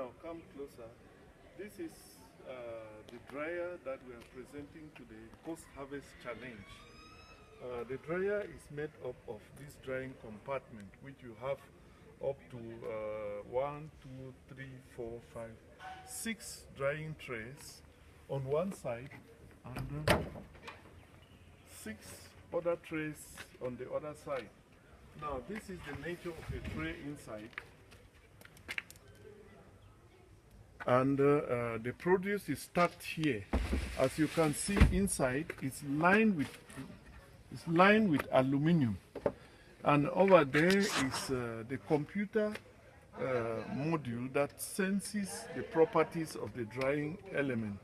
Now come closer. This is the dryer that we are presenting to the post-harvest challenge. The dryer is made up of this drying compartment, which you have up to 1, 2, 3, 4, 5, 6 drying trays on one side and 6 other trays on the other side. Now this is the nature of the tray inside. And the produce is stacked here. As you can see inside, it's lined with aluminum. And over there is the computer module that senses the properties of the drying element,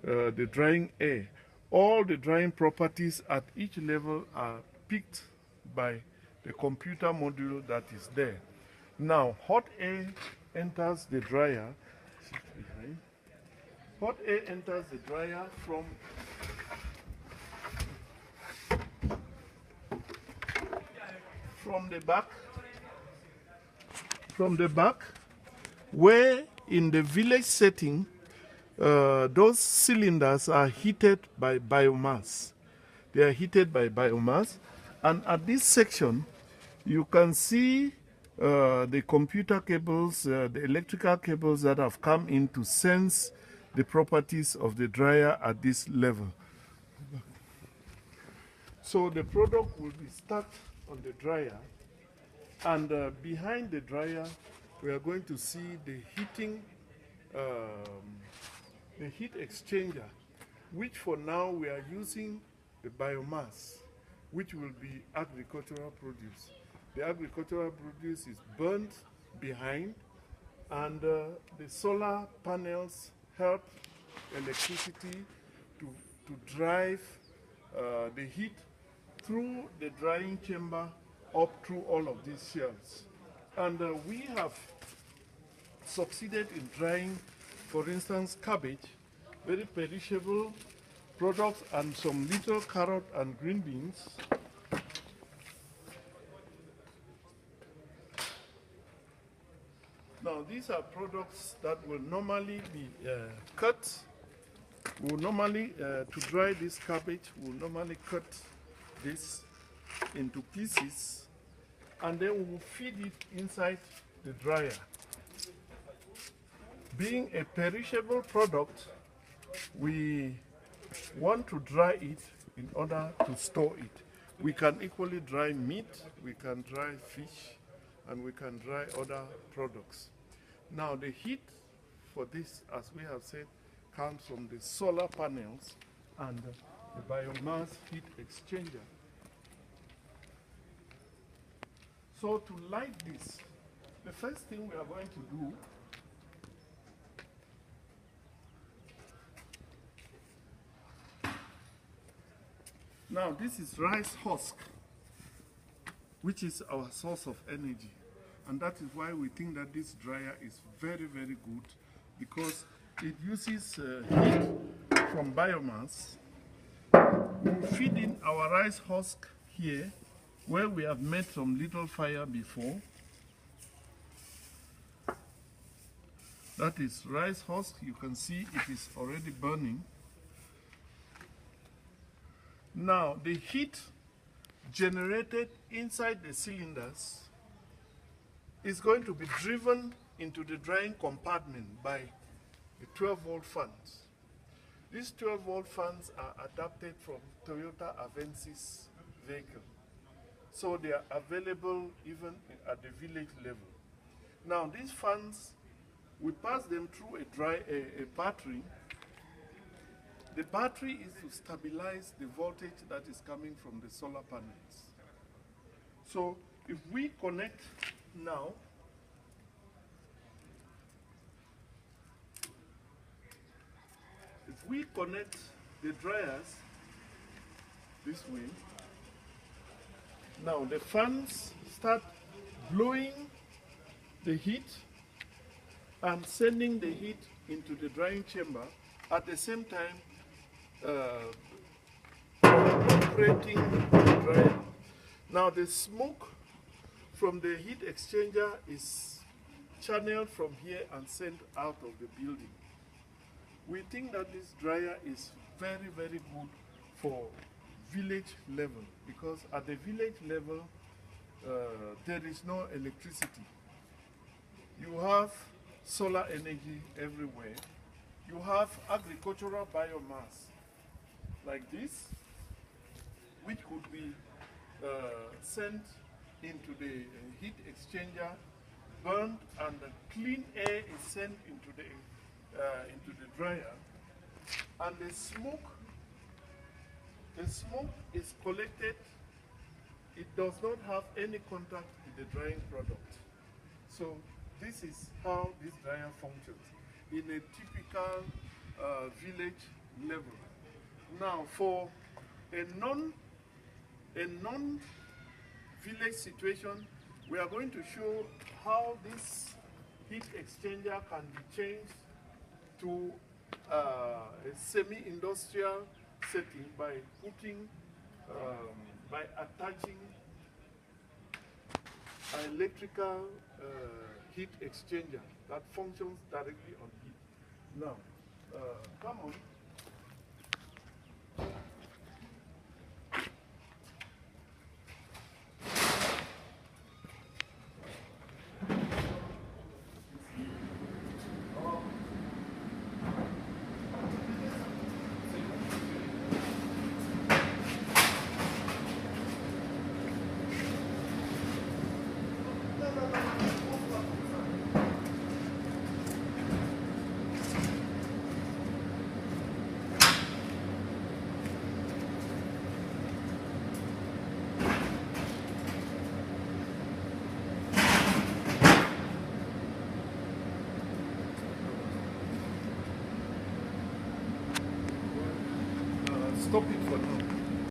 the drying air. All the drying properties at each level are picked by the computer module that is there. Now, hot air enters the dryer. Hot air enters the dryer from the back, where in the village setting, those cylinders are heated by biomass. They are heated by biomass, and at this section, you can see the computer cables, the electrical cables that have come in to sense the properties of the dryer at this level. So the product will be stacked on the dryer, and behind the dryer we are going to see the heating, the heat exchanger, which for now we are using the biomass, which will be agricultural produce. The agricultural produce is burnt behind, and the solar panels help electricity to drive the heat through the drying chamber up through all of these shells. And we have succeeded in drying, for instance, cabbage, very perishable products, and some little carrot and green beans. Now, these are products that will normally be cut. To dry this cabbage, we'll normally cut this into pieces, and then we will feed it inside the dryer. Being a perishable product, we want to dry it in order to store it. We can equally dry meat, we can dry fish, and we can dry other products. Now the heat for this, as we have said, comes from the solar panels and the biomass heat exchanger. So to light this, the first thing we are going to do now, this is rice husk, which is our source of energy. And that is why we think that this dryer is very, very good, because it uses heat from biomass. We feed in our rice husk here, where we have made some little fire before. That is rice husk. You can see it is already burning. Now, the heat generated inside the cylinders is going to be driven into the drying compartment by the 12-volt fans. These 12-volt fans are adapted from Toyota Avensis vehicle. So they are available even at the village level. Now these fans, we pass them through a battery. The battery is to stabilize the voltage that is coming from the solar panels. So if we connect now, if we connect the dryers this way, now the fans start blowing the heat and sending the heat into the drying chamber, at the same time operating the dryer. Now the smoke from the heat exchanger is channeled from here and sent out of the building. We think that this dryer is very, very good for village level, because at the village level, there is no electricity. You have solar energy everywhere. You have agricultural biomass like this, which could be sent into the heat exchanger, burned, and the clean air is sent into the dryer. And the smoke is collected. It does not have any contact with the drying product. So this is how this dryer functions in a typical village level. Now, for a non-village situation, we are going to show how this heat exchanger can be changed to a semi-industrial setting by attaching an electrical heat exchanger that functions directly on heat. Now, come on. Stop it for now.